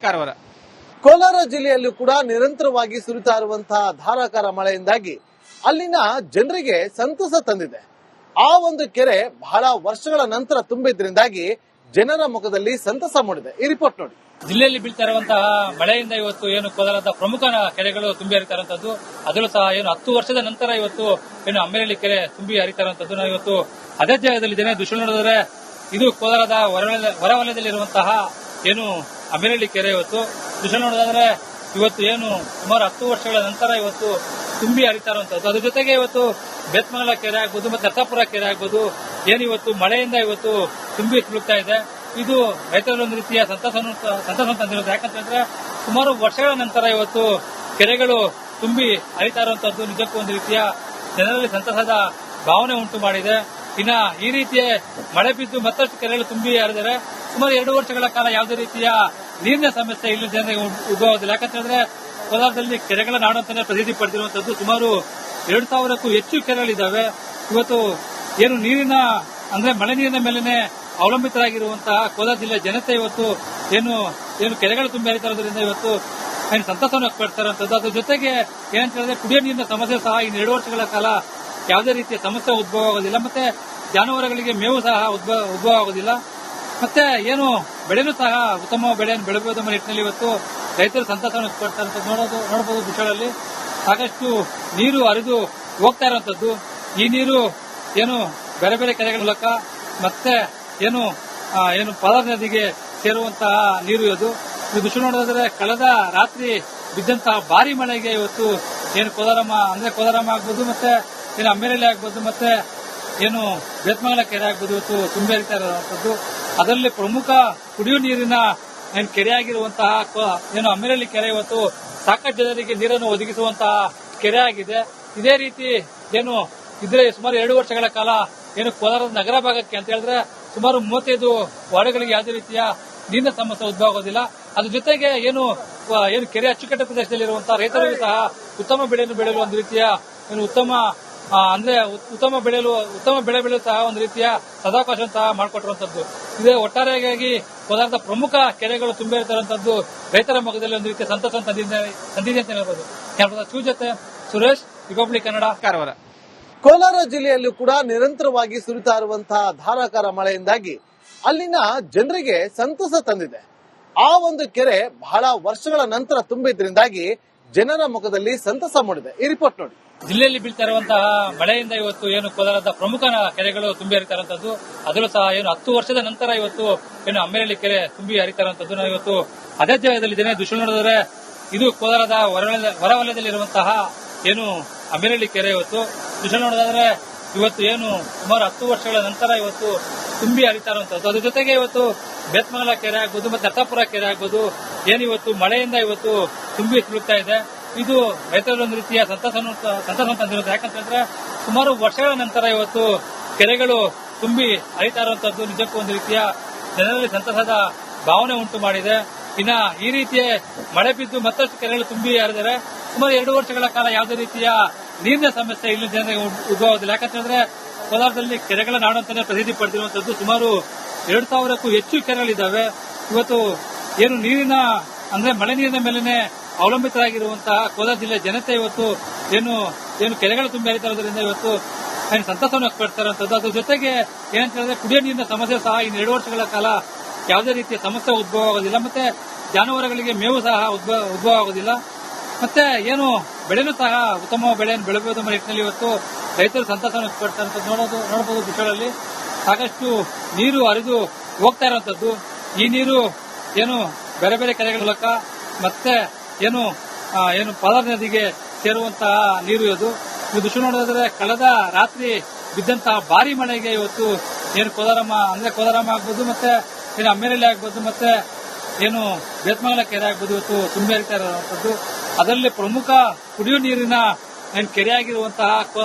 ಕಾರವಾರ. ಕೋಲಾರ ಜಿಲ್ಲೆಯಲ್ಲೂ ಕೂಡ ನಿರಂತರವಾಗಿ ಸುರಿತಾ ಇರುವಂತಹ ಧಾರಾಕಾರ ಮಳೆಯಿಂದಾಗಿ ಅಲ್ಲಿನ ಜನರಿಗೆ ಸಂತಸ ತಂದಿದೆ. ಆ ಒಂದು ಕೆರೆ ಬಹಳ ವರ್ಷಗಳ ನಂತರ ತುಂಬಿದ್ರಿಂದಾಗಿ ಜನರ ಮುಖದಲ್ಲಿ ಸಂತಸ ಮೂಡಿದೆ. ಈ ರಿಪೋರ್ಟ್ ನೋಡಿ. ಜಿಲ್ಲೆಯಲ್ಲಿ ಬೀಳ್ತಾ ಇರುವಂತಹ ಮಳೆಯಿಂದ ಇವತ್ತು ಏನು ಕೋಲಾರದ ಪ್ರಮುಖ ಕೆರೆಗಳು ತುಂಬಿ ಹರಿತಾ ಇರುವಂತದ್ದು, ಅದರಲ್ಲೂ ಸಹ ಏನು 10 ವರ್ಷದ ನಂತರ ಇವತ್ತು ಏನು ಅಮ್ಮೇನಹಳ್ಳಿ ಕೆರೆ ತುಂಬಿ ಹರಿತಾ ಇರುವಂತದ್ದು. ನಾವು ಇವತ್ತು ಅದೇ ಜಾಗದಲ್ಲಿ ಜನ ದೃಶ್ಯ ನೋಡಿದ್ರೆ ಇದು ಕೋಲಾರದ ಹೊರವಲಯದಲ್ಲಿರುವಂತಹ ಏನು ಅಮ್ಮೇನಹಳ್ಳಿ ಕೆರೆ ಇವತ್ತು ದೃಶ್ಯ ನೋಡೋದಾದ್ರೆ ಇವತ್ತು ಏನು ಸುಮಾರು 10 ವರ್ಷಗಳ ನಂತರ ಇವತ್ತು ತುಂಬಿ ಹರಿತಾ ಇರುವಂತದ್ದು. ಅದ್ರ ಜೊತೆಗೆ ಇವತ್ತು ಬೇತ್ಮಂಗಲ ಕೆರೆ ಆಗ್ಬೋದು ಮತ್ತೆ ಅತ್ತಾಪುರ ಕೆರೆ ಆಗ್ಬೋದು ಏನು ಇವತ್ತು ಮಳೆಯಿಂದ ಇವತ್ತು ತುಂಬಿ ತುಳುಕ್ತಾ ಇದೆ. ಇದು ರೈತರಲ್ಲಿ ಒಂದು ರೀತಿಯ ಸಂತಸ ತಂದಿರೋದು. ಯಾಕಂತಂದ್ರೆ ಸುಮಾರು ವರ್ಷಗಳ ನಂತರ ಇವತ್ತು ಕೆರೆಗಳು ತುಂಬಿ ಹರಿತಾ ಇರುವಂತದ್ದು ನಿಜಕ್ಕೂ ಒಂದು ರೀತಿಯ ಜನರಲ್ಲಿ ಸಂತಸದ ಭಾವನೆ ಉಂಟು ಮಾಡಿದೆ. ಇನ್ನ ಈ ರೀತಿಯ ಮಳೆ ಬಿದ್ದು ಮತ್ತಷ್ಟು ಕೆರೆಗಳು ತುಂಬಿ ಹರಿದರೆ ಸುಮಾರು 2 ವರ್ಷಗಳ ಕಾಲ ಯಾವುದೇ ರೀತಿಯ ನೀರಿನ ಸಮಸ್ಯೆ ಇಲ್ಲಿ ಜನರಿಗೆ ಉದ್ಭವದಿಲ್ಲ. ಯಾಕಂತಂದ್ರೆ ಕೋಲಾರದಲ್ಲಿ ಕೆರೆಗಳ ನಾಡು ಅಂತಾನೆ ಪ್ರಸಿದ್ಧಿ ಪಡೆದಿರುವಂತದ್ದು. ಸುಮಾರು 2000ಕ್ಕೂ ಹೆಚ್ಚು ಕೆರೆಗಳಿದ್ದಾವೆ. ಇವತ್ತು ಏನು ನೀರಿನ ಅಂದ್ರೆ ಮಳೆ ನೀರಿನ ಮೇಲೆನೆ ಅವಲಂಬಿತರಾಗಿರುವಂತಹ ಕೋಲಾರ ಜಿಲ್ಲೆ ಜನತೆ ಇವತ್ತು ಏನು ಕೆರೆಗಳು ತುಂಬಿ ಹರಿತಾ ಇರೋದ್ರಿಂದ ಇವತ್ತು ಸಂತಸವನ್ನು ವ್ಯಕ್ತಪಡಿಸ್ತಾ ಇರುವಂತದ್ದು. ಅದ್ರ ಜೊತೆಗೆ ಏನಂತ ಹೇಳಿದ್ರೆ ಕುಡಿಯೋ ನೀರಿನ ಸಮಸ್ಯೆ ಸಹ ಇನ್ನು 2 ವರ್ಷಗಳ ಕಾಲ ಯಾವುದೇ ರೀತಿಯ ಸಮಸ್ಯೆ ಉದ್ಭವ ಆಗೋದಿಲ್ಲ. ಮತ್ತೆ ಜಾನುವಾರುಗಳಿಗೆ ಮೇವು ಸಹ ಉದ್ಭವ ಆಗೋದಿಲ್ಲ. ಮತ್ತೆ ಏನು ಬೆಳೆನೂ ಸಹ ಉತ್ತಮ ಬೆಳೆಯನ್ನು ಬೆಳಬಹುದು ಎಂಬ ನಿಟ್ಟಿನಲ್ಲಿ ಇವತ್ತು ರೈತರು ಸಂತಸವನ್ನು ವ್ಯಕ್ತಪಡಿಸ್ತಾ ಇರುವಂತದ್ದು ನೋಡಬಹುದು. ದೃಶ್ಯಗಳಲ್ಲಿ ಸಾಕಷ್ಟು ನೀರು ಹರಿದು ಹೋಗ್ತಾ ಇರುವಂತದ್ದು. ಈ ನೀರು ಏನು ಬೇರೆ ಬೇರೆ ಕೆರೆಗಳ ಮೂಲಕ ಮತ್ತೆ ಏನು ಪಾದಾರ ನದಿಗೆ ಸೇರುವಂತಹ ನೀರು ಇದು ದೃಶ್ಯ ನೋಡೋದಾದ್ರೆ ಕಳೆದ ರಾತ್ರಿ ಬಿದ್ದಂತಹ ಭಾರಿ ಮಳೆಗೆ ಇವತ್ತು ಏನು ಕೋಲಾರಮ್ಮ ಆಗ್ಬೋದು ಮತ್ತೆ ಏನು ಅಮ್ಮೇನಹಳ್ಳಿ ಆಗ್ಬೋದು ಮತ್ತೆ ಏನು ಬೇತ್ಮಂಗಲ ಕೆರೆ ಆಗ್ಬೋದು ಇವತ್ತು ತುಂಬಿ ಹರಿತಾ ಇರುವಂತದ್ದು. ಅದರಲ್ಲಿ ಪ್ರಮುಖ ಕುಡಿಯುವ ನೀರಿನ ಕೆರೆಯಾಗಿರುವಂತಹ ಏನು ಅಮ್ಮೇನಹಳ್ಳಿ ಕೆರೆ ಇವತ್ತು ಸಾಕಷ್ಟು ಜನರಿಗೆ ನೀರನ್ನು ಒದಗಿಸುವಂತಹ ಕೆರೆ ಆಗಿದೆ. ಇದೇ ರೀತಿ ಏನು ಇದ್ರೆ ಸುಮಾರು 2 ವರ್ಷಗಳ ಕಾಲ ಏನು ಕೋಲಾರದ ನಗರ ಭಾಗಕ್ಕೆ ಅಂತ ಹೇಳಿದ್ರೆ ಸುಮಾರು 35 ವಾರ್ಡ್ಗಳಿಗೆ ಯಾವುದೇ ರೀತಿಯ ನೀರಿನ ಸಮಸ್ಯೆ ಉದ್ಭವ ಆಗೋದಿಲ್ಲ. ಅದ್ರ ಜೊತೆಗೆ ಏನು ಕೆರೆ ಅಚ್ಚುಕಟ್ಟು ಪ್ರದೇಶದಲ್ಲಿರುವಂತಹ ರೈತರಿಗೂ ಸಹ ಉತ್ತಮ ಬೆಳೆಯನ್ನು ಬೆಳೆಯಲು ಒಂದು ರೀತಿಯ ಏನು ಉತ್ತಮ ಬೆಳೆ ಬೆಳೆಯಲು ಸಹ ಒಂದು ರೀತಿಯ ಸದಾವಕಾಶ ಸಹ ಮಾಡಿಕೊಟ್ಟಿರುವಂತದ್ದು. ಇದೇ ಒಟ್ಟಾರೆಯಾಗಿ ಕೋಲಾರದ ಪ್ರಮುಖ ಕೆರೆಗಳು ತುಂಬಿರುತ್ತಿರುವಂತದ್ದು ರೈತರ ಮುಖದಲ್ಲಿ ಒಂದು ರೀತಿಯ ಸಂತಸ ತಂದಿದೆ ಅಂತ ಹೇಳ್ಬೋದು. ಜೊತೆ ಸುರೇಶ್, ರಿಪಬ್ಲಿಕ್ ಕನ್ನಡ, ಕಾರವಾರ. ಕೋಲಾರ ಜಿಲ್ಲೆಯಲ್ಲೂ ಕೂಡ ನಿರಂತರವಾಗಿ ಸುರಿತಾ ಇರುವಂತಹ ಧಾರಾಕಾರ ಮಳೆಯಿಂದಾಗಿ ಅಲ್ಲಿನ ಜನರಿಗೆ ಸಂತಸ ತಂದಿದೆ. ಆ ಒಂದು ಕೆರೆ ಬಹಳ ವರ್ಷಗಳ ನಂತರ ತುಂಬಿದ್ರಿಂದಾಗಿ ಜನರ ಮುಖದಲ್ಲಿ ಸಂತಸ ಮೂಡಿದೆ. ಈ ರಿಪೋರ್ಟ್ ನೋಡಿ. ಜಿಲ್ಲೆಯಲ್ಲಿ ಬೀಳ್ತಾ ಇರುವಂತಹ ಮಳೆಯಿಂದ ಇವತ್ತು ಏನು ಕೋಲಾರದ ಪ್ರಮುಖ ಕೆರೆಗಳು ತುಂಬಿ ಹರಿತಾ ಇರುವಂತದ್ದು, ಅದರಲ್ಲೂ ಸಹ ಏನು 10 ವರ್ಷದ ನಂತರ ಇವತ್ತು ಏನು ಅಮ್ಮೇನಹಳ್ಳಿ ಕೆರೆ ತುಂಬಿ ಹರಿತಾ ಇರುವಂತದ್ದು. ನಾವು ಇವತ್ತು ಅದೇ ಜಾಗದಲ್ಲಿ ಜನ ದೃಶ್ಯ ನೋಡಿದ್ರೆ ಇದು ಕೋಲಾರದ ಹೊರವಲಯದಲ್ಲಿರುವಂತಹ ಏನು ಅಮ್ಮೇನಹಳ್ಳಿ ಕೆರೆ ಇವತ್ತು ದೃಶ್ಯ ನೋಡೋದಾದ್ರೆ ಇವತ್ತು ಏನು ಸುಮಾರು 10 ವರ್ಷಗಳ ನಂತರ ಇವತ್ತು ತುಂಬಿ ಹರಿತಾ ಇರುವಂತದ್ದು. ಅದ್ರ ಜೊತೆಗೆ ಇವತ್ತು ಬೇತ್ಮಂಗಲ ಕೆರೆ ಆಗ್ಬೋದು ಮತ್ತೆ ಅತ್ತಾಪುರ ಕೆರೆ ಆಗ್ಬೋದು ಏನು ಇವತ್ತು ಮಳೆಯಿಂದ ಇವತ್ತು ತುಂಬಿ ತುಳುಕ್ತಾ ಇದೆ. ಇದು ರೈತರಲ್ಲಿ ಒಂದು ರೀತಿಯ ಸಂತಸ ತಂದಿರೋದು. ಯಾಕಂತಂದ್ರೆ ಸುಮಾರು ವರ್ಷಗಳ ನಂತರ ಇವತ್ತು ಕೆರೆಗಳು ತುಂಬಿ ಹರಿತಾ ಇರುವಂತದ್ದು ನಿಜಕ್ಕೂ ಒಂದು ರೀತಿಯ ಜನರಲ್ಲಿ ಸಂತಸದ ಭಾವನೆ ಉಂಟು ಮಾಡಿದೆ. ಇನ್ನ ಈ ರೀತಿಯ ಮಳೆ ಬಿದ್ದು ಮತ್ತಷ್ಟು ಕೆರೆಗಳು ತುಂಬಿ ಹರಿದರೆ ಸುಮಾರು 2 ವರ್ಷಗಳ ಕಾಲ ಯಾವುದೇ ರೀತಿಯ ನೀರಿನ ಸಮಸ್ಯೆ ಇಲ್ಲಿ ಜನರಿಗೆ ಉದ್ಭವದಿಲ್ಲ. ಯಾಕಂತಂದ್ರೆ ಕೋಲಾರದಲ್ಲಿ ಕೆರೆಗಳ ನಾಡು ಅಂತಾನೆ ಪ್ರಸಿದ್ಧಿ ಪಡೆದಿರುವಂತದ್ದು. ಸುಮಾರು 2000ಕ್ಕೂ ಹೆಚ್ಚು ಕೆರೆಗಳಿದ್ದಾವೆ. ಇವತ್ತು ಏನು ನೀರಿನ ಅಂದ್ರೆ ಮಳೆ ನೀರಿನ ಮೇಲೆನೆ ಅವಲಂಬಿತರಾಗಿರುವಂತಹ ಕೋಲಾರ ಜಿಲ್ಲೆ ಜನತೆ ಇವತ್ತು ಏನು ಕೆರೆಗಳು ತುಂಬಿ ಹರಿತಾ ಇರೋದ್ರಿಂದ ಇವತ್ತು ಸಂತಸವನ್ನು ವ್ಯಕ್ತಪಡಿಸ್ತಾ ಇರುವಂತದ್ದು. ಅದ್ರ ಜೊತೆಗೆ ಏನಂತ ಹೇಳಿದ್ರೆ ಕುಡಿಯೋ ನೀರಿನ ಸಮಸ್ಯೆ ಸಹ ಇನ್ನು 2 ವರ್ಷಗಳ ಕಾಲ ಯಾವುದೇ ರೀತಿಯ ಸಮಸ್ಯೆ ಉದ್ಭವ ಆಗೋದಿಲ್ಲ. ಮತ್ತೆ ಜಾನುವಾರುಗಳಿಗೆ ಮೇವು ಸಹ ಉದ್ಭವ ಆಗೋದಿಲ್ಲ. ಮತ್ತೆ ಏನು ಬೆಳೆನೂ ಸಹ ಉತ್ತಮ ಬೆಳೆಯನ್ನು ಬೆಳಬಹುದು ಎಂಬ ನಿಟ್ಟಿನಲ್ಲಿ ಇವತ್ತು ರೈತರು ಸಂತಸವನ್ನು ವ್ಯಕ್ತಪಡಿಸ್ತಾ ಇರುವಂತದ್ದು ನೋಡಬಹುದು. ದೃಶ್ಯಗಳಲ್ಲಿ ಸಾಕಷ್ಟು ನೀರು ಹರಿದು ಹೋಗ್ತಾ ಇರುವಂತದ್ದು. ಈ ನೀರು ಏನು ಬೇರೆ ಬೇರೆ ಕೆರೆಗಳ ಮೂಲಕ ಮತ್ತೆ ಏನು ಪಾದಾರ ನದಿಗೆ ಸೇರುವಂತಹ ನೀರು ಇದು ದೃಶ್ಯ ನೋಡೋದಾದ್ರೆ ಕಳೆದ ರಾತ್ರಿ ಬಿದ್ದಂತಹ ಭಾರಿ ಮಳೆಗೆ ಇವತ್ತು ಏನು ಕೋಲಾರಮ್ಮ ಆಗ್ಬೋದು ಮತ್ತೆ ಏನು ಅಮ್ಮೇನಹಳ್ಳಿ ಆಗ್ಬೋದು ಮತ್ತೆ ಏನು ಬೇತ್ಮಂಗಲ ಕೆರೆ ಆಗ್ಬೋದು ಇವತ್ತು ತುಂಬಿ ಹರಿತಾ ಇರುವಂತದ್ದು. ಅದರಲ್ಲಿ ಪ್ರಮುಖ ಕುಡಿಯುವ ನೀರಿನ ಕೆರೆಯಾಗಿರುವಂತಹ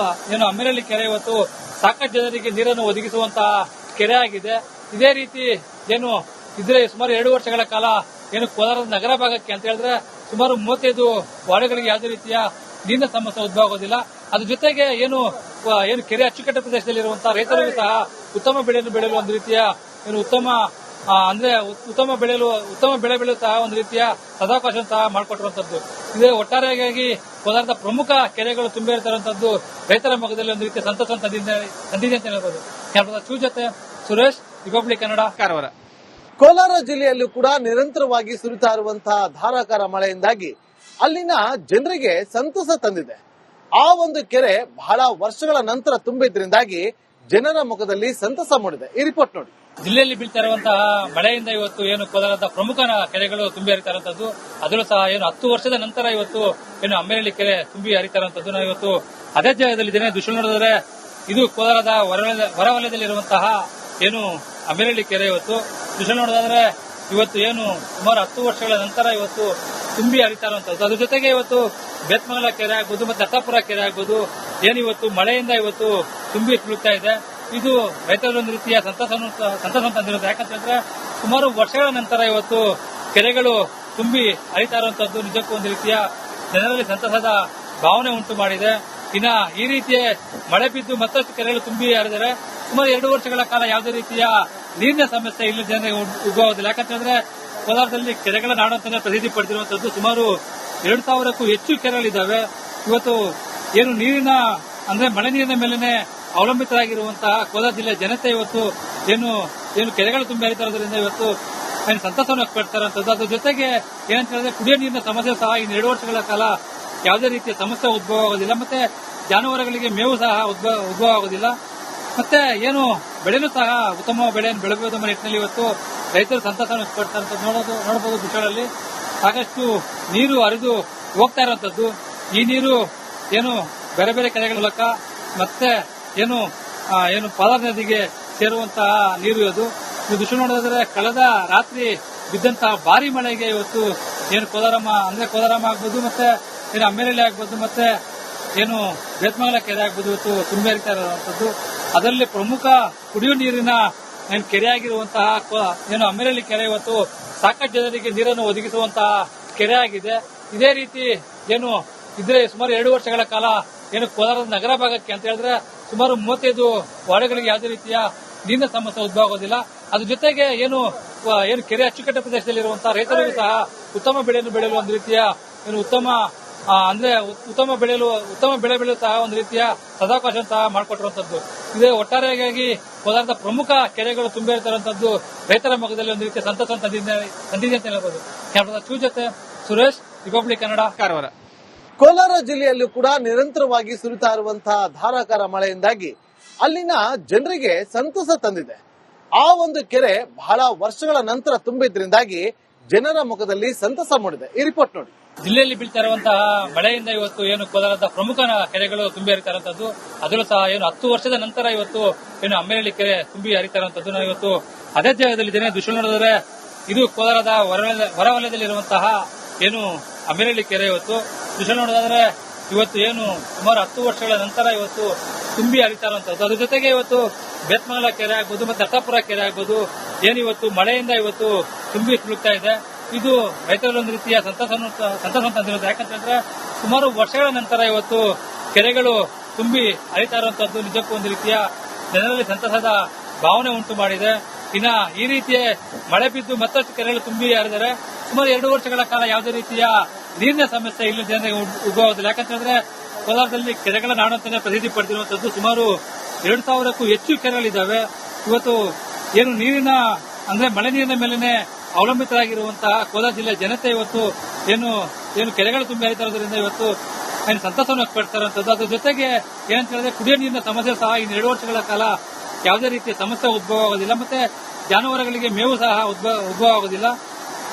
ಏನು ಅಮ್ಮೇನಹಳ್ಳಿ ಕೆರೆ ಇವತ್ತು ಸಾಕಷ್ಟು ಜನರಿಗೆ ನೀರನ್ನು ಒದಗಿಸುವಂತಹ ಕೆರೆ ಆಗಿದೆ. ಇದೇ ರೀತಿ ಏನು ಇದ್ರೆ ಸುಮಾರು 2 ವರ್ಷಗಳ ಕಾಲ ಏನು ಕೋಲಾರದ ನಗರ ಭಾಗಕ್ಕೆ ಅಂತ ಹೇಳಿದ್ರೆ ಸುಮಾರು 35 ವಾರ್ಡ್ಗಳಿಗೆ ಯಾವುದೇ ರೀತಿಯ ನೀರಿನ ಸಮಸ್ಯೆ ಉದ್ಭವ ಆಗೋದಿಲ್ಲ. ಅದ್ರ ಜೊತೆಗೆ ಏನು ಕೆರೆ ಅಚ್ಚುಕಟ್ಟು ಪ್ರದೇಶದಲ್ಲಿರುವಂತಹ ರೈತರಿಗೂ ಸಹ ಉತ್ತಮ ಬೆಳೆಯನ್ನು ಬೆಳೆಯಲು ಒಂದು ರೀತಿಯ ಉತ್ತಮ ಅಂದ್ರೆ ಉತ್ತಮ ಬೆಳೆ ಬೆಳೆಯಲು ಸಹ ಒಂದು ರೀತಿಯ ಸದಾವಕಾಶ ಸಹ ಮಾಡಿಕೊಟ್ಟಿರುವಂತದ್ದು. ಇದೇ ಒಟ್ಟಾರೆಯಾಗಿ ಕೋಲಾರದ ಪ್ರಮುಖ ಕೆರೆಗಳು ತುಂಬಿರುತ್ತಿರುವಂತದ್ದು ರೈತರ ಮೊಗದಲ್ಲಿ ಒಂದು ರೀತಿಯ ಸಂತಸ ತಂದಿದೆ ಅಂತ ಹೇಳ್ಬೋದು. ಕ್ಯಾಮರಾದ ಜೊತೆ ಸುರೇಶ್, ರಿಪಬ್ಲಿಕ್ ಕನ್ನಡ, ಕಾರವಾರ. ಕೋಲಾರ ಜಿಲ್ಲೆಯಲ್ಲೂ ಕೂಡ ನಿರಂತರವಾಗಿ ಸುರಿತಾ ಇರುವಂತಹ ಧಾರಾಕಾರ ಮಳೆಯಿಂದಾಗಿ ಅಲ್ಲಿನ ಜನರಿಗೆ ಸಂತಸ ತಂದಿದೆ. ಆ ಒಂದು ಕೆರೆ ಬಹಳ ವರ್ಷಗಳ ನಂತರ ತುಂಬಿದ್ರಿಂದಾಗಿ ಜನರ ಮುಖದಲ್ಲಿ ಸಂತಸ ಮೂಡಿದೆ. ಈ ರಿಪೋರ್ಟ್ ನೋಡಿ. ಜಿಲ್ಲೆಯಲ್ಲಿ ಬೀಳ್ತಾ ಇರುವಂತಹ ಮಳೆಯಿಂದ ಇವತ್ತು ಏನು ಕೋಲಾರದ ಪ್ರಮುಖ ಕೆರೆಗಳು ತುಂಬಿ ಹರಿತಾ ಇರುವಂತದ್ದು, ಅದರಲ್ಲೂ ಸಹ ಏನು 10 ವರ್ಷದ ನಂತರ ಇವತ್ತು ಏನು ಅಮ್ಮೇನಹಳ್ಳಿ ಕೆರೆ ತುಂಬಿ ಹರಿತಾ ಇರುವಂತದ್ದು. ನಾವು ಇವತ್ತು ಅದೇ ಜಾಗದಲ್ಲಿದ್ದೇನೆ. ದೃಶ್ಯ ನೋಡಿದ್ರೆ ಇದು ಕೋಲಾರದ ಹೊರವಲಯದಲ್ಲಿರುವಂತಹ ಏನು ಅಮ್ಮೇನಹಳ್ಳಿ ಕೆರೆ. ಇವತ್ತು ದೃಶ್ಯ ನೋಡೋದಾದ್ರೆ ಇವತ್ತು ಏನು ಸುಮಾರು 10 ವರ್ಷಗಳ ನಂತರ ಇವತ್ತು ತುಂಬಿ ಹರಿತಾ ಇರುವಂತದ್ದು. ಅದ್ರ ಜೊತೆಗೆ ಇವತ್ತು ಬೇತ್ಮಂಗಲ ಕೆರೆ ಆಗ್ಬೋದು, ಮತ್ತೆ ದತ್ತಾಪುರ ಕೆರೆ ಆಗ್ಬೋದು, ಏನಿವತ್ತು ಮಳೆಯಿಂದ ಇವತ್ತು ತುಂಬಿ ತುಳುಕ್ತಾ ಇದೆ. ಇದು ರೈತರ ಒಂದು ರೀತಿಯ ಸಂತಸ ತಂದಿರುತ್ತೆ. ಯಾಕಂತಂದ್ರೆ ಸುಮಾರು ವರ್ಷಗಳ ನಂತರ ಇವತ್ತು ಕೆರೆಗಳು ತುಂಬಿ ಹರಿತಾ ಇರುವಂತದ್ದು ನಿಜಕ್ಕೂ ಒಂದು ರೀತಿಯ ಜನರಲ್ಲಿ ಸಂತಸದ ಭಾವನೆ ಉಂಟು ಮಾಡಿದೆ. ಇನ್ನ ಈ ರೀತಿಯ ಮಳೆ ಬಿದ್ದು ಮತ್ತಷ್ಟು ಕೆರೆಗಳು ತುಂಬಿ ಹರಿದರೆ ಸುಮಾರು 2 ವರ್ಷಗಳ ಕಾಲ ಯಾವುದೇ ರೀತಿಯ ನೀರಿನ ಸಮಸ್ಯೆ ಇಲ್ಲ ಜನರಿಗೆ ಉದ್ಭವದಿಲ್ಲ. ಯಾಕಂತಂದ್ರೆ ಕೋಲಾರದಲ್ಲಿ ಕೆರೆಗಳ ನಾಡು ಅಂತಾನೆ ಪ್ರಸಿದ್ಧಿ ಪಡೆದಿರುವಂತದ್ದು. ಸುಮಾರು 2000ಕ್ಕೂ ಹೆಚ್ಚು ಕೆರೆಗಳಿದ್ದಾವೆ. ಇವತ್ತು ಏನು ನೀರಿನ ಅಂದ್ರೆ ಮಳೆ ನೀರಿನ ಮೇಲೆನೆ ಅವಲಂಬಿತರಾಗಿರುವಂತಹ ಕೋಲಾರ ಜಿಲ್ಲೆಯ ಜನತೆ ಇವತ್ತು ಏನು ಕೆರೆಗಳು ತುಂಬಿ ಹರಿತಾ ಇರೋದ್ರಿಂದ ಇವತ್ತು ಸಂತಸವನ್ನು ವ್ಯಕ್ತಪಡಿಸ್ತಾ ಇರುವಂತದ್ದು. ಅದ್ರ ಜೊತೆಗೆ ಏನಂತ ಹೇಳಿದ್ರೆ ಕುಡಿಯೋ ನೀರಿನ ಸಮಸ್ಯೆ ಸಹ ಇನ್ನು 2 ವರ್ಷಗಳ ಕಾಲ ಯಾವುದೇ ರೀತಿಯ ಸಮಸ್ಯೆ ಉದ್ಭವ ಆಗೋದಿಲ್ಲ. ಮತ್ತೆ ಜಾನುವಾರುಗಳಿಗೆ ಮೇವು ಸಹ ಉದ್ಭವ ಆಗೋದಿಲ್ಲ. ಮತ್ತೆ ಏನು ಬೆಳೆನೂ ಸಹ ಉತ್ತಮ ಬೆಳೆಯನ್ನು ಬೆಳಗುವುದರ ನಿಟ್ಟಿನಲ್ಲಿ ಇವತ್ತು ರೈತರು ಸಂತಸವನ್ನು ವ್ಯಕ್ತಪಡಿಸ್ತಾ ನೋಡಬಹುದು. ದೃಶ್ಯಗಳಲ್ಲಿ ಸಾಕಷ್ಟು ನೀರು ಹರಿದು ಹೋಗ್ತಾ ಇರುವಂತದ್ದು. ಈ ನೀರು ಏನು ಬೇರೆ ಬೇರೆ ಕೆರೆಗಳ ಮೂಲಕ ಮತ್ತೆ ಏನು ಪಾದಾರ ನದಿಗೆ ಸೇರುವಂತಹ ನೀರು ಇದು. ದೃಶ್ಯ ನೋಡೋದಾದ್ರೆ ಕಳೆದ ರಾತ್ರಿ ಬಿದ್ದಂತಹ ಭಾರಿ ಮಳೆಗೆ ಇವತ್ತು ಏನು ಕೋಲಾರಮ್ಮ ಆಗ್ಬೋದು, ಮತ್ತೆ ಏನು ಅಮ್ಮೇನಹಳ್ಳಿ ಆಗ್ಬೋದು, ಮತ್ತೆ ಏನು ಬೇತ್ಮಂಗಲ ಕೆರೆ ಆಗ್ಬೋದು ಇವತ್ತು ತುಂಬಿ ಹರಿತಾ ಇರುವಂತದ್ದು. ಅದರಲ್ಲಿ ಪ್ರಮುಖ ಕುಡಿಯುವ ನೀರಿನ ಕೆರೆಯಾಗಿರುವಂತಹ ಏನು ಅಮ್ಮೇನಹಳ್ಳಿ ಕೆರೆ ಇವತ್ತು ಸಾಕಷ್ಟು ಜನರಿಗೆ ನೀರನ್ನು ಒದಗಿಸುವಂತಹ ಕೆರೆ ಆಗಿದೆ. ಇದೇ ರೀತಿ ಏನು ಇದ್ರೆ ಸುಮಾರು 2 ವರ್ಷಗಳ ಕಾಲ ಏನು ಕೋಲಾರದ ನಗರ ಭಾಗಕ್ಕೆ ಅಂತ ಹೇಳಿದ್ರೆ ಸುಮಾರು 35 ವಾರ್ಡ್ಗಳಿಗೆ ಯಾವುದೇ ರೀತಿಯ ನೀರಿನ ಸಮಸ್ಯೆ ಉದ್ಭವ ಆಗೋದಿಲ್ಲ. ಅದ್ರ ಜೊತೆಗೆ ಏನು ಕೆರೆ ಅಚ್ಚುಕಟ್ಟು ಪ್ರದೇಶದಲ್ಲಿರುವಂತಹ ರೈತರಿಗೂ ಸಹ ಉತ್ತಮ ಬೆಳೆಯನ್ನು ಬೆಳೆಯಲು ಒಂದು ರೀತಿಯ ಏನು ಉತ್ತಮ ಬೆಳೆ ಬೆಳೆಯಲು ಸಹ ಒಂದು ರೀತಿಯ ಸದಾವಕಾಶ ಸಹ ಮಾಡಿಕೊಟ್ಟಿರುವಂತದ್ದು. ಇದೇ ಒಟ್ಟಾರೆಯಾಗಿ ಕೋಲಾರದ ಪ್ರಮುಖ ಕೆರೆಗಳು ತುಂಬಿ ಹರಿತಿರುವಂತದ್ದು ರೈತರ ಮೊಗದಲ್ಲಿ ಒಂದು ರೀತಿಯ ಸಂತಸ ತಂದಿದೆ ಅಂತ ಹೇಳ್ಬೋದು. ಕ್ಯಾಮರಾದ ಜೊತೆ ಸುರೇಶ್, ರಿಪಬ್ಲಿಕ್ ಕನ್ನಡ, ಕಾರವಾರ. ಕೋಲಾರ ಜಿಲ್ಲೆಯಲ್ಲೂ ಕೂಡ ನಿರಂತರವಾಗಿ ಸುರಿತಾ ಇರುವಂತಹ ಧಾರಾಕಾರ ಮಳೆಯಿಂದಾಗಿ ಅಲ್ಲಿನ ಜನರಿಗೆ ಸಂತಸ ತಂದಿದೆ. ಆ ಒಂದು ಕೆರೆ ಬಹಳ ವರ್ಷಗಳ ನಂತರ ತುಂಬಿದ್ರಿಂದಾಗಿ ಜನರ ಮುಖದಲ್ಲಿ ಸಂತಸ ಮೂಡಿದೆ. ಈ ರಿಪೋರ್ಟ್ ನೋಡಿ. ಜಿಲ್ಲೆಯಲ್ಲಿ ಬೀಳ್ತಾ ಇರುವಂತಹ ಮಳೆಯಿಂದ ಇವತ್ತು ಏನು ಕೋಲಾರದ ಪ್ರಮುಖ ಕೆರೆಗಳು ತುಂಬಿ ಹರಿತಾ ಇರುವಂತದ್ದು, ಅದರಲ್ಲೂ ಸಹ ಏನು 10 ವರ್ಷದ ನಂತರ ಇವತ್ತು ಏನು ಅಮ್ಮೇನಹಳ್ಳಿ ಕೆರೆ ತುಂಬಿ ಹರಿತಾ ಇರುವಂತದ್ದು. ನಾವು ಇವತ್ತು ಅದೇ ಜಾಗದಲ್ಲಿದ್ದೇನೆ. ದೃಶ್ಯ ನೋಡಿದ್ರೆ ಇದು ಕೋಲಾರದ ಹೊರವಲಯದಲ್ಲಿರುವಂತಹ ಏನು ಅಮ್ಮೇನಹಳ್ಳಿ ಕೆರೆ. ಇವತ್ತು ದೃಶ್ಯ ನೋಡೋದಾದ್ರೆ ಇವತ್ತು ಏನು ಸುಮಾರು 10 ವರ್ಷಗಳ ನಂತರ ಇವತ್ತು ತುಂಬಿ ಹರಿತಾ ಇರುವಂತದ್ದು. ಅದ್ರ ಜೊತೆಗೆ ಇವತ್ತು ಬೇತ್ಮಂಗಲ ಕೆರೆ ಆಗ್ಬೋದು, ಮತ್ತೆ ದತ್ತಾಪುರ ಕೆರೆ ಆಗ್ಬೋದು, ಏನಿವತ್ತು ಮಳೆಯಿಂದ ಇವತ್ತು ತುಂಬಿ ತುಳುಕ್ತಾ ಇದೆ. ಇದು ರೈತರ ಒಂದು ರೀತಿಯ ಸಂತಸ ತಂದಿರುತ್ತೆ. ಯಾಕಂತಂದ್ರೆ ಸುಮಾರು ವರ್ಷಗಳ ನಂತರ ಇವತ್ತು ಕೆರೆಗಳು ತುಂಬಿ ಹರಿತಾ ಇರುವಂತದ್ದು ನಿಜಕ್ಕೂ ಒಂದು ರೀತಿಯ ಜನರಲ್ಲಿ ಸಂತಸದ ಭಾವನೆ ಉಂಟು ಮಾಡಿದೆ. ಇನ್ನ ಈ ರೀತಿಯ ಮಳೆ ಬಿದ್ದು ಮತ್ತಷ್ಟು ಕೆರೆಗಳು ತುಂಬಿ ಹರಿದರೆ ಸುಮಾರು 2 ವರ್ಷಗಳ ಕಾಲ ಯಾವುದೇ ರೀತಿಯ ನೀರಿನ ಸಮಸ್ಯೆ ಇಲ್ಲ ಜನರಿಗೆ ಉದ್ಭವದಿಲ್ಲ. ಯಾಕಂತಂದ್ರೆ ಕೋಲಾರದಲ್ಲಿ ಕೆರೆಗಳ ನಾಡು ಅಂತಾನೆ ಪ್ರಸಿದ್ಧಿ ಪಡೆದಿರುವಂತದ್ದು. ಸುಮಾರು 2000ಕ್ಕೂ ಹೆಚ್ಚು ಕೆರೆಗಳಿದ್ದಾವೆ. ಇವತ್ತು ಏನು ನೀರಿನ ಅಂದ್ರೆ ಮಳೆ ನೀರಿನ ಮೇಲೆನೆ ಅವಲಂಬಿತರಾಗಿರುವಂತಹ ಕೋಲಾರ ಜಿಲ್ಲೆಯ ಜನತೆ ಇವತ್ತು ಏನು ಕೆರೆಗಳು ತುಂಬಿ ಹರಿತಾ ಇರೋದ್ರಿಂದ ಇವತ್ತು ಸಂತಸವನ್ನು ವ್ಯಕ್ತಪಡಿಸ್ತಾ ಇರುವಂತದ್ದು. ಅದ್ರ ಜೊತೆಗೆ ಏನಂತ ಹೇಳಿದ್ರೆ ಕುಡಿಯೋ ನೀರಿನ ಸಮಸ್ಯೆ ಸಹ ಇನ್ನು 2 ವರ್ಷಗಳ ಕಾಲ ಯಾವುದೇ ರೀತಿಯ ಸಮಸ್ಯೆ ಉದ್ಭವ ಆಗೋದಿಲ್ಲ. ಮತ್ತೆ ಜಾನುವಾರುಗಳಿಗೆ ಮೇವು ಸಹ ಉದ್ಭವ ಆಗೋದಿಲ್ಲ.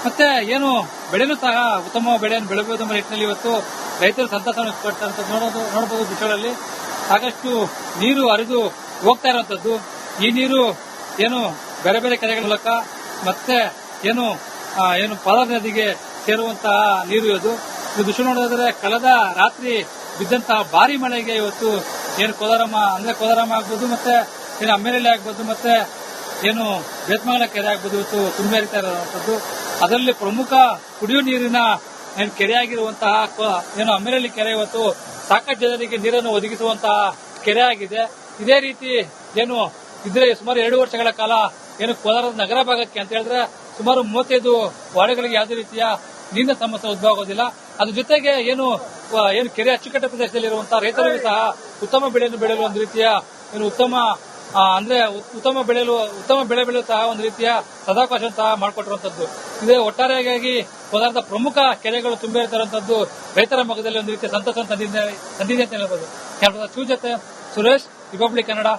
ಮತ್ತೆ ಏನು ಬೆಳೆನೂ ಸಹ ಉತ್ತಮ ಬೆಳೆಯನ್ನು ಬೆಳಗುವುದರ ನಿಟ್ಟಿನಲ್ಲಿ ಇವತ್ತು ರೈತರು ಸಂತಸವನ್ನು ವ್ಯಕ್ತಪಡಿಸ್ತಾ ನೋಡಬಹುದು. ದೃಶ್ಯಗಳಲ್ಲಿ ಸಾಕಷ್ಟು ನೀರು ಹರಿದು ಹೋಗ್ತಾ ಇರುವಂತದ್ದು. ಈ ನೀರು ಏನು ಬೇರೆ ಬೇರೆ ಕೆರೆಗಳ ಮೂಲಕ ಮತ್ತೆ ಏನು ಪಾದಾರ ನದಿಗೆ ಸೇರುವಂತಹ ನೀರು ಇದು. ದೃಶ್ಯ ನೋಡೋದಾದ್ರೆ ಕಳೆದ ರಾತ್ರಿ ಬಿದ್ದಂತಹ ಭಾರಿ ಮಳೆಗೆ ಇವತ್ತು ಏನು ಕೋಲಾರಮ್ಮ ಆಗ್ಬೋದು, ಮತ್ತೆ ಏನು ಅಮ್ಮೇನಹಳ್ಳಿ ಆಗ್ಬೋದು, ಮತ್ತೆ ಏನು ಬೇತ್ಮಂಗಲ ಕೆರೆ ಆಗ್ಬೋದು ಇವತ್ತು ತುಂಬಿ ಹರಿತಾ ಇರುವಂತದ್ದು. ಅದರಲ್ಲಿ ಪ್ರಮುಖ ಕುಡಿಯುವ ನೀರಿನ ಕೆರೆಯಾಗಿರುವಂತಹ ಏನು ಅಮ್ಮೇನಹಳ್ಳಿ ಕೆರೆ ಇವತ್ತು ಸಾಕಷ್ಟು ಜನರಿಗೆ ನೀರನ್ನು ಒದಗಿಸುವಂತಹ ಕೆರೆ ಆಗಿದೆ. ಇದೇ ರೀತಿ ಏನು ಇದ್ರೆ ಸುಮಾರು 2 ವರ್ಷಗಳ ಕಾಲ ಏನು ಕೋಲಾರದ ನಗರ ಭಾಗಕ್ಕೆ ಅಂತ ಹೇಳಿದ್ರೆ ಸುಮಾರು 35 ವಾರ್ಡ್ಗಳಿಗೆ ಯಾವುದೇ ರೀತಿಯ ನೀರಿನ ಸಮಸ್ಯೆ ಉದ್ಭವ ಆಗೋದಿಲ್ಲ. ಅದ್ರ ಜೊತೆಗೆ ಏನು ಕೆರೆ ಅಚ್ಚುಕಟ್ಟು ಪ್ರದೇಶದಲ್ಲಿರುವಂತಹ ರೈತರಿಗೂ ಸಹ ಉತ್ತಮ ಬೆಳೆಯನ್ನು ಬೆಳೆಯಲು ಒಂದು ರೀತಿಯ ಏನು ಉತ್ತಮ ಬೆಳೆ ಬೆಳೆಯಲು ಸಹ ಒಂದು ರೀತಿಯ ಸದಾವಕಾಶ ಸಹ ಮಾಡಿಕೊಟ್ಟಿರುವಂತದ್ದು. ಇದೇ ಒಟ್ಟಾರೆಯಾಗಿ ಕೋಲಾರದ ಪ್ರಮುಖ ಕೆರೆಗಳು ತುಂಬಿರುತ್ತಿರುವಂತದ್ದು ರೈತರ ಮೊಗದಲ್ಲಿ ಒಂದು ರೀತಿಯ ಸಂತಸ ತಂದಿದೆ ಅಂತ ಹೇಳ್ಬೋದು. ಕ್ಯಾಮರಾದ ಜೊತೆ ಸುರೇಶ್, ರಿಪಬ್ಲಿಕ್ ಕನ್ನಡ.